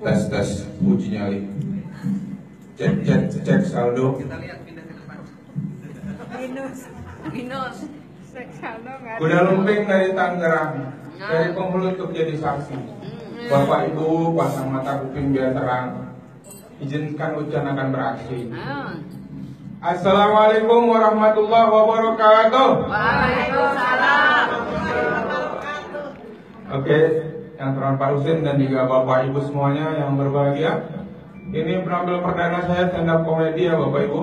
Tes uji nyali. Cek saldo. Kita lihat pindah ke depan. Minus. Cek saldo nggak ada. Kuda lumping dari Tangerang, dari penghulu untuk jadi saksi. Bapak Ibu pasang mata kuping biar terang. Izinkan Ucan akan beraksi. Assalamualaikum warahmatullahi wabarakatuh. Waalaikumsalam. Oke, yang terhormat Pak Husin dan juga Bapak Ibu semuanya yang berbahagia. Ini penampil perdana saya stand up komedi ya Bapak Ibu.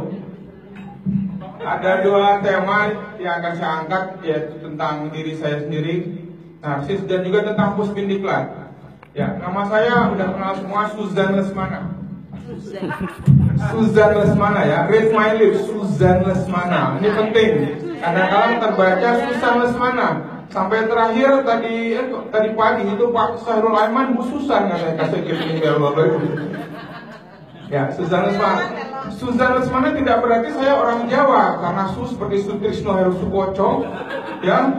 Ada dua tema yang akan saya angkat, yaitu tentang diri saya sendiri, narsis, dan juga tentang Puspindiklat. Ya, nama saya udah kenal semua, Suzan Lesmana. Suzan Lesmana ya, read my lips, Suzan Lesmana. Ini penting. Kadang-kadang terbaca Susan Lesmana. Sampai terakhir tadi pagi itu Pak Sahrul Aiman Bu Susan katanya kasih kirim email Bapak Ibu. Ya, Suzan Lesmana. Suzan Lesmana tidak berarti saya orang Jawa, karena Su seperti Sutrisno Heru Sukoco, ya,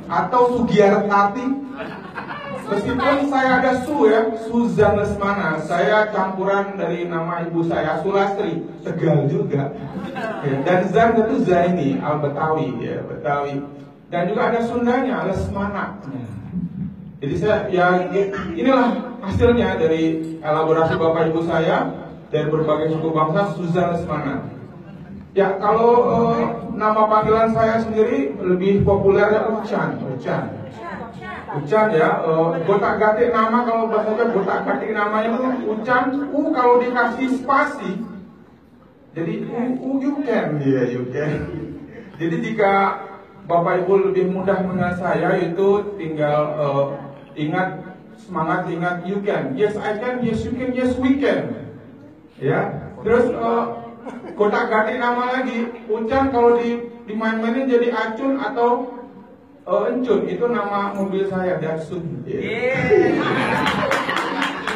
atau Sugiyartati. Meskipun saya ada Su ya, Suzan Lesmana, saya campuran dari nama ibu saya Sulastri, Tegal juga. Ya, dan Zan itu Zaini, Al-Betawi, ya, Betawi. Dan juga ada Sundanya, Lesmana. Jadi saya, ya inilah hasilnya dari elaborasi bapak ibu saya dari berbagai suku bangsa, Suzan Lesmana. Ya, kalau nama panggilan saya sendiri lebih populernya Ucan ya, gotak-gatik nama, kalau bahasanya gotak-gatik namanya itu Ucan. Kalau dikasih spasi jadi you can, ya, you can. Jadi jika Bapak Ibu lebih mudah mengenal saya, itu tinggal ingat you can. Yes I can, yes you can, yes we can. Ya, terus gotak-gatik nama lagi, Ucan kalau dimain-mainin jadi Acun atau Encun, itu nama mobil saya, Datsun.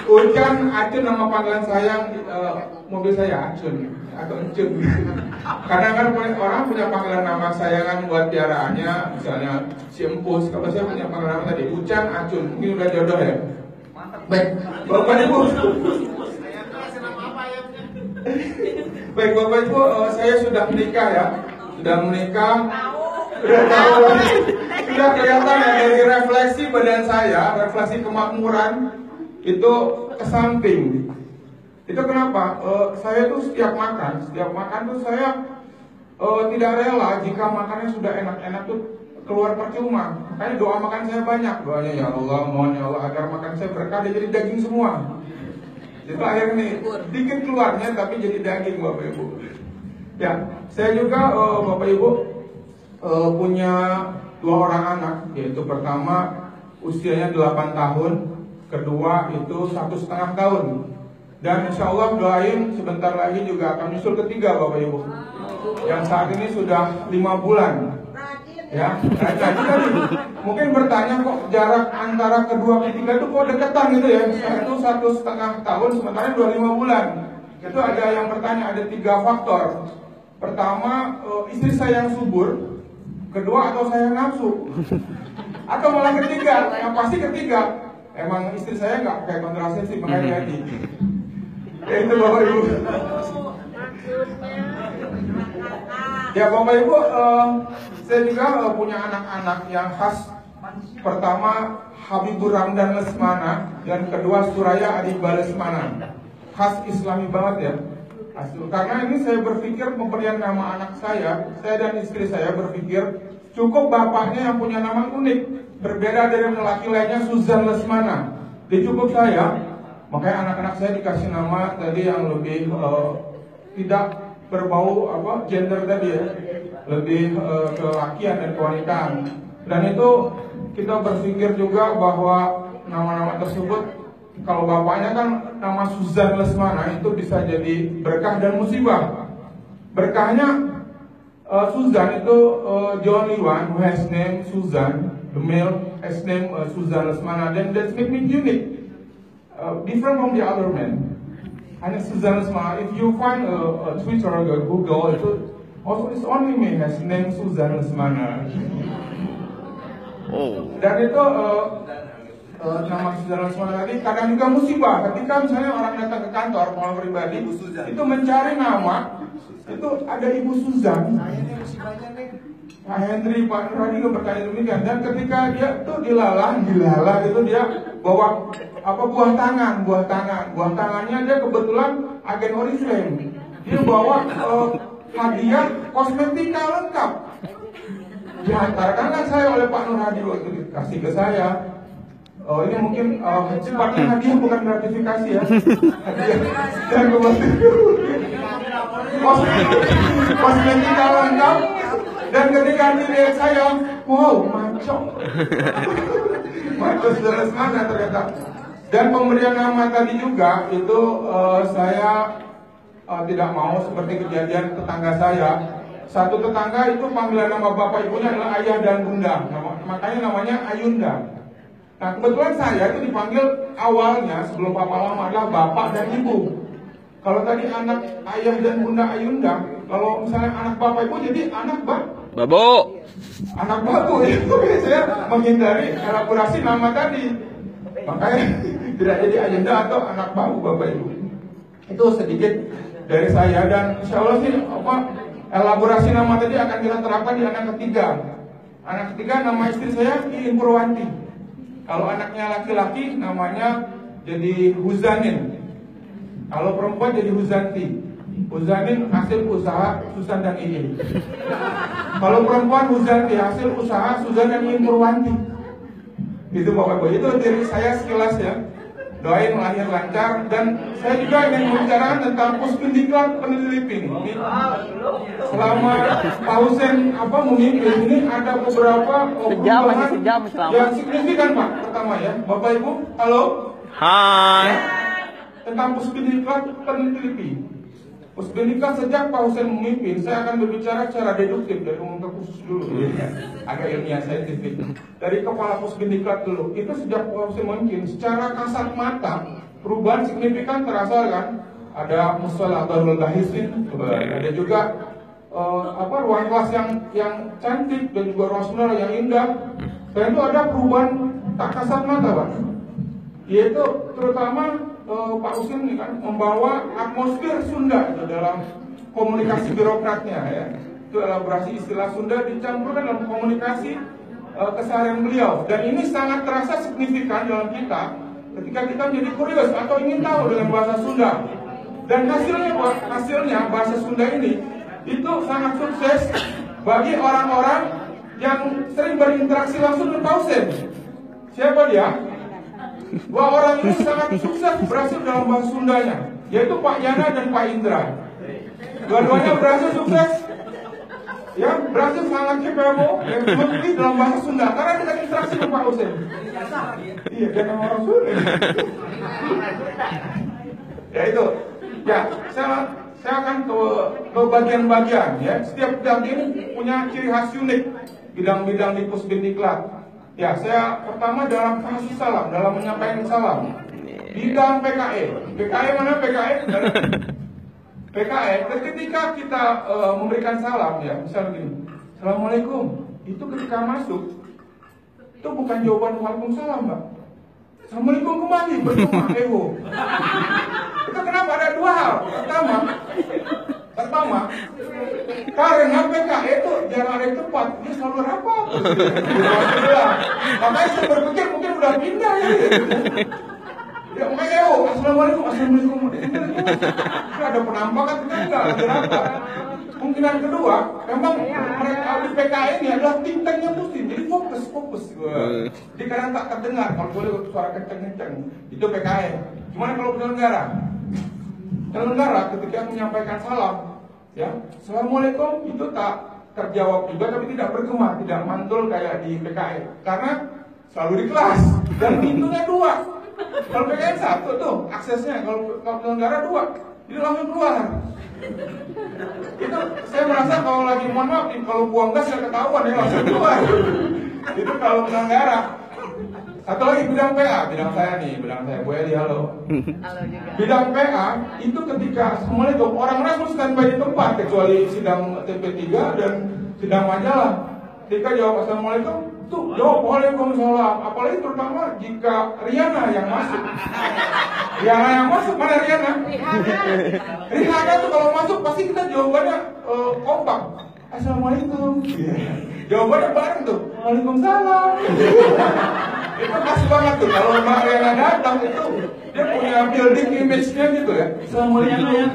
Ucan, Acun nama panggilan saya, mobil saya Acun atau Encun. Kadang-kadang orang punya panggilan nama sayangan buat piaraannya, misalnya si Empus. Kalau saya punya panggilan nama tadi Ucan, Acun, mungkin udah jodoh ya. Baik, Bapak Ibu. Baik Bapak Ibu, saya sudah menikah ya, sudah tahu, sudah kelihatan ya dari refleksi badan saya, refleksi kemakmuran itu ke samping. Itu kenapa? Saya tuh setiap makan tuh saya tidak rela jika makannya sudah enak-enak tuh keluar percuma. Makanya doa makan saya banyak, doanya ya Allah, mohon ya Allah agar makan saya berkah jadi daging semua. Itu akhirnya nih dikit keluarnya tapi jadi daging Bapak Ibu. Ya, saya juga Bapak Ibu punya dua orang anak, yaitu pertama usianya 8 tahun, kedua itu 1,5 tahun. Dan insya Allah doain sebentar lagi juga akan nyusul ketiga Bapak Ibu, yang saat ini sudah 5 bulan. Ya, jadi mungkin bertanya kok jarak antara kedua ketiga itu kok deketan gitu ya? Itu 1,5 tahun sementara 25 bulan. Itu ada yang bertanya, ada 3 faktor. Pertama, istri saya yang subur. Kedua, atau saya nafsu. Atau malah ketiga, yang pasti ketiga. Emang istri saya nggak pakai kontrasepsi, makanya jadi. Ya itu Bapak Ibu. Ya Bapak Ibu, saya juga punya anak-anak yang khas. Pertama Habibur Ramdan Lesmana, dan kedua Suraya Adiba Lesmana. Khas Islami banget ya. Karena ini saya berpikir pemberian nama anak saya dan istri saya berpikir cukup bapaknya yang punya nama unik, berbeda dari lelaki lainnya, Suzan Lesmana. Dia cukup saya, makanya anak-anak saya dikasih nama tadi yang lebih tidak berbau gender tadi ya, lebih kelakian dan kewanitaan. Dan itu kita berpikir juga bahwa nama-nama tersebut, kalau bapaknya kan nama Suzan Lesmana, itu bisa jadi berkah dan musibah. Berkahnya Suzan itu the only one who has name Suzan, the male has name Suzan Lesmana, then that's make me unique, different from the other men. And Suzan Lesmana, if you find a Twitter or a Google, it's only me has name Suzan Lesmana. Dan itu nama saudara semua tadi, kadang juga musibah. Ketika misalnya orang datang ke kantor, orang pribadi, itu mencari nama, itu ada Ibu Suzan, Pak Hendri, Pak Radi juga bertanya demikian. Dan ketika dia tuh dilalah itu dia bawa buah tangannya dia kebetulan agen Oriflame. Dia bawa hadiah kosmetika lengkap. Dihantarkanlah saya oleh Pak Nur Hadi waktu itu, kasih ke saya. Ini mungkin sifatnya hadiah bukan gratifikasi ya. Hadiah dan kosmetika lengkap. Dan ketika dilihat saya, wow, maco saudara semana ternyata. Dan pemberian nama tadi juga itu saya tidak mau seperti kejadian tetangga saya. Satu tetangga itu panggilan nama bapak ibunya adalah ayah dan bunda, makanya namanya Ayunda. Nah kebetulan saya itu dipanggil awalnya sebelum papa lama adalah bapak dan ibu. Kalau tadi anak ayah dan bunda Ayunda, kalau misalnya anak bapak ibu jadi anak Babo. Anak babu itu saya menghindari elaborasi nama tadi. Makanya tidak jadi Ayunda atau anak babu bapak ibu. Itu sedikit dari saya dan insya Allah sih elaborasi nama tadi akan kita terapkan di anak ketiga. Anak ketiga nama istri saya Iin Purwanti. Kalau anaknya laki-laki namanya jadi Huzanin. Kalau perempuan jadi Huzanti. Huzanin hasil usaha Susan dan Iin. Kalau perempuan Huzanti hasil usaha Susan dan Iin Purwanti. Itu Bapak Ibu, itu dari saya sekilas ya. Doain lahir lancar dan saya juga ingin membicarakan tentang Puspendiklat Peneliti ini. Selama Pak Husen memimpin ini ada beberapa perubahan yang signifikan Pak. Pertama ya, Bapak Ibu, halo. Hai. Tentang Puspendiklat Peneliti. Puspendiklat sejak Pak Husen memimpin, saya akan berbicara secara deduktif dari umum ke khusus dulu, agak ilmiah saintifik. Dari kepala Puspendiklat dulu, itu sejak Pak Husen memimpin, secara kasat mata perubahan signifikan terasa kan? Ada musola Darul Bahisin, ada juga ruang kelas yang cantik dan juga ruang seminar yang indah. Dan itu ada perubahan tak kasat mata, Pak. Yaitu terutama Pak Husin ini kan membawa atmosfer Sunda itu dalam komunikasi birokratnya ya. Itu elaborasi istilah Sunda dicampurkan dalam komunikasi keseharian beliau. Dan ini sangat terasa signifikan dalam kita ketika kita menjadi kurios atau ingin tahu dengan bahasa Sunda. Dan hasilnya bahasa Sunda ini itu sangat sukses bagi orang-orang yang sering berinteraksi langsung dengan Pak Husin. Siapa dia? Dua orang ini sangat sukses berhasil dalam bahasa Sundanya, yaitu Pak Yana dan Pak Indra. Dua-duanya berhasil sukses, ya berhasil sangat capable mengerti dalam bahasa Sunda karena kita interaksi dengan Pak Husin. Iya, dan orang Sunda. Ya itu, ya saya akan ke bagian-bagian ya. Setiap bidang ini punya ciri khas unik, bidang-bidang di Puspendiklat. Ya, saya pertama dalam kasih salam, dalam menyampaikan salam. Bidang PKE. PKE mana PKE? PKE, ketika kita memberikan salam ya, misalnya begini, Assalamualaikum. Itu ketika masuk, itu bukan jawaban Waalaikumsalam, Mbak. Assalamualaikum kembali, berjumpa, eho. Itu kenapa ada dua hal. Pertama, karena PKE itu jarang ada tempat, dia selalu rapat. Makanya saya berpikir mungkin udah pindah ya. Ya makanya Assalamualaikum. Ada penampakan kita enggak lagi rapat. Kemungkinan kedua, memang mereka di PKE ini adalah think tanknya Putin, jadi fokus. Jadi kadang tak terdengar kalau boleh suara kenceng-kenceng. Itu PKE. Gimana kalau penyelenggara ketika menyampaikan salam, ya Assalamualaikum itu tak terjawab juga tapi tidak bergema, tidak mantul kayak di PKE karena selalu di kelas dan pintunya dua. Kalau PKE satu tuh aksesnya, kalau penyelenggara dua, jadi langsung keluar. Itu saya merasa kalau lagi mohon maaf, kalau buang gas ya ketahuan ya langsung keluar. Itu kalau penyelenggara. Satu lagi bidang PA, bidang saya, Bu Eli, halo. Halo juga. Bidang PA itu ketika Assalamualaikum, orang-orang harus standby di tempat kecuali sidang TP3 dan sidang majalah. Ketika jawab Assalamualaikum, Tuh jawab Waalaikumsalam. Apalagi terutama jika Rihanna yang masuk. Rihanna yang masuk, mana Rihanna? Rihanna tuh kalau masuk pasti kita jawabannya kompak. Assalamualaikum. Jawabannya bareng tuh. Waalaikumsalam. Itu khas banget tuh. Kalau Mbak Rihanna datang itu dia punya building image-nya gitu ya. Assalamualaikum.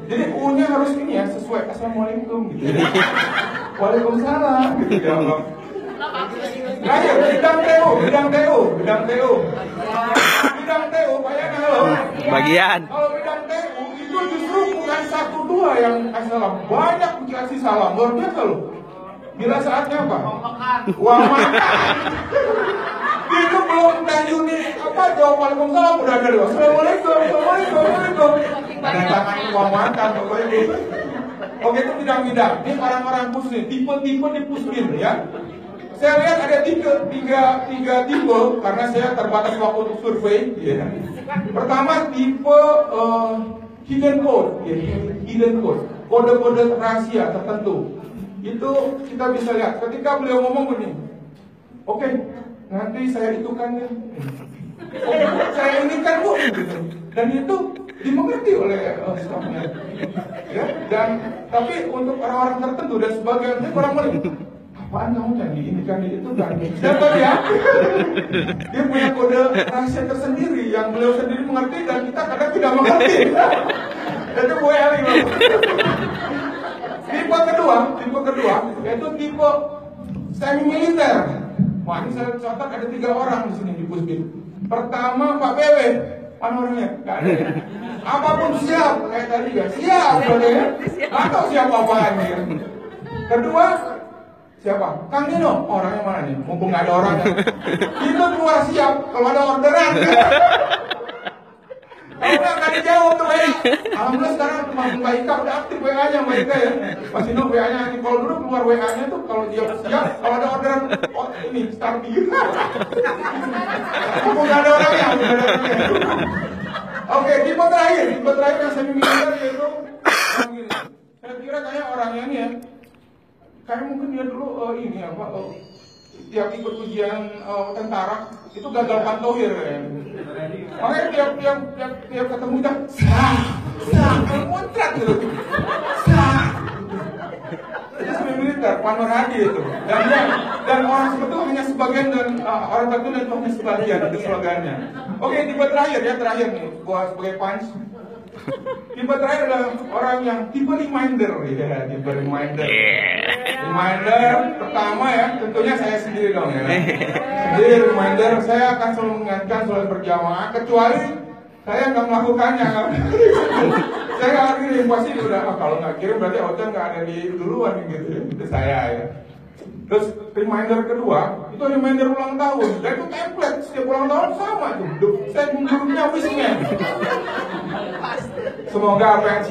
Jadi U-nya harus ini ya sesuai. Assalamualaikum gitu. Waalaikumsalam gitu jawab. Ayo, bidang TU, bayangkan halo. Bagian. Kalau bidang TU itu justru bukan 1-2 yang salah, banyak dikasih salam, luar biasa loh. Bila saatnya apa? Uang makan. Itu belum tanya nih apa jawab Waalaikumsalam udah ada loh. Assalamualaikum. Datangkan uang makan pokoknya. Oke itu bidang-bidang. Ini orang-orang khusus nih, tipe-tipe di Pusbin ya. Saya lihat ada tiga tipe karena saya terbatas waktu untuk survei. Ya. Pertama tipe hidden code, kode-kode rahasia tertentu. Itu kita bisa lihat ketika beliau ngomong begini, oke, nanti saya itukan ya. Saya inikan bu, gitu. Dan itu dimengerti oleh stafnya. Ya, dan tapi untuk orang-orang tertentu dan sebagian orang lain. Apaan kamu jangan ini kan itu kan siapa ya? Dia punya kode rahasia tersendiri yang beliau sendiri mengerti dan kita kadang tidak mengerti. Itu Bu Eli. Tipe kedua yaitu tipe semi militer. Wah ini saya catat ada 3 orang di sini di Pusbin. Pertama Pak BW, mana orangnya? Gak ada. Apapun siap kayak tadi ya siap katanya. Atau siapa apaan ya? Kedua siapa? Kang Nino, orangnya mana nih? Mumpung nggak ada orangnya. Itu keluar siap kalau ada orderan. Kalau nggak dijawab tuh WA. Alhamdulillah sekarang Mbak Ika udah aktif WA-nya Mbak Ika ya. Mas Nino WA-nya aktif. Kalau dulu keluar WA-nya tuh kalau dia siap, kalau ada orderan, oh ini start di. Mumpung nggak ada orangnya. Oke, tipe terakhir yang semi militer yaitu orang ini. Saya kira kayak orangnya ini ya. Karena mungkin dia dulu ini apa tiap ikut ujian tentara itu gagal pantauhir ya. Makanya tiap ketemu kita muncrat gitu. Itu semi militer, Panor Hadi itu. Dan orang seperti itu hanya sebagian dan orang tertentu dan hanya sebagian itu slogannya. Oke, tipe terakhir nih, gua sebagai punch. Tipe terakhir adalah orang yang tipe reminder ya, tipe reminder. Reminder pertama ya, tentunya saya sendiri dong ya. Jadi reminder saya akan selalu mengingatkan selalu berjamaah kecuali saya nggak melakukannya. Saya nggak kirim pasti udah kalau nggak kirim berarti hotel nggak ada di duluan gitu. Itu saya ya. Terus reminder kedua itu reminder ulang tahun. Dan itu template setiap ulang tahun sama tuh. Saya hurufnya wisnya. Semoga lagi.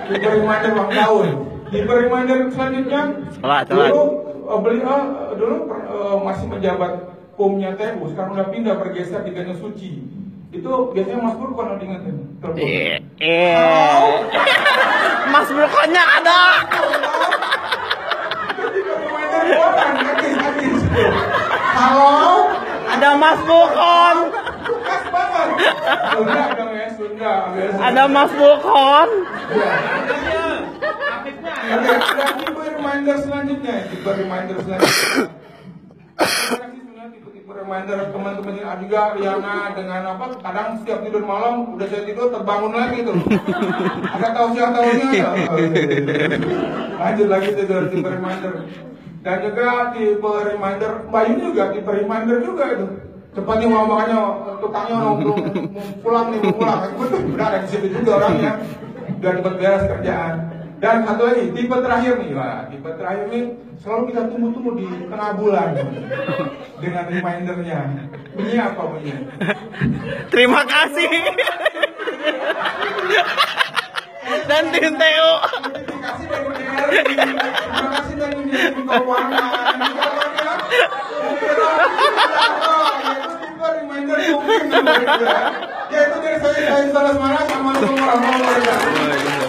Tipe reminder ulang tahun. Tipe reminder selanjutnya dulu masih menjabat PUM-nya TU, sekarang udah pindah bergeser di Ganyo Suci. Itu biasanya Mas Pur kalau diingetin. Mas Burkonnya ada. Halo, ada Mas Burkon. Ada Mas Burkon. Oke, dan tipe reminder selanjutnya. Tipe reminder teman-teman yang juga Riana dengan apa? Kadang setiap tidur malam udah saya tidur terbangun lagi tuh. Ada tausiah-tausiahnya. Lanjut lagi tidur tipe reminder. Dan juga tipe reminder, Mbak Yuni juga tipe reminder juga itu. Cepatnya makanya tukangnya mau pulang. Betul, udah ada di situ juga orangnya. Udah beres kerjaan. Dan satu lagi, tipe terakhir nih, tipe terakhir nih selalu kita tunggu-tunggu di tengah bulan dengan remindernya. Bunyi apa bunyinya? Terima kasih. Dan tim TU. Terima kasih dari keuangan. Tipe reminder mungkin. Ya itu dari saya Salas Mana. Assalamualaikum warahmatullahi wabarakatuh.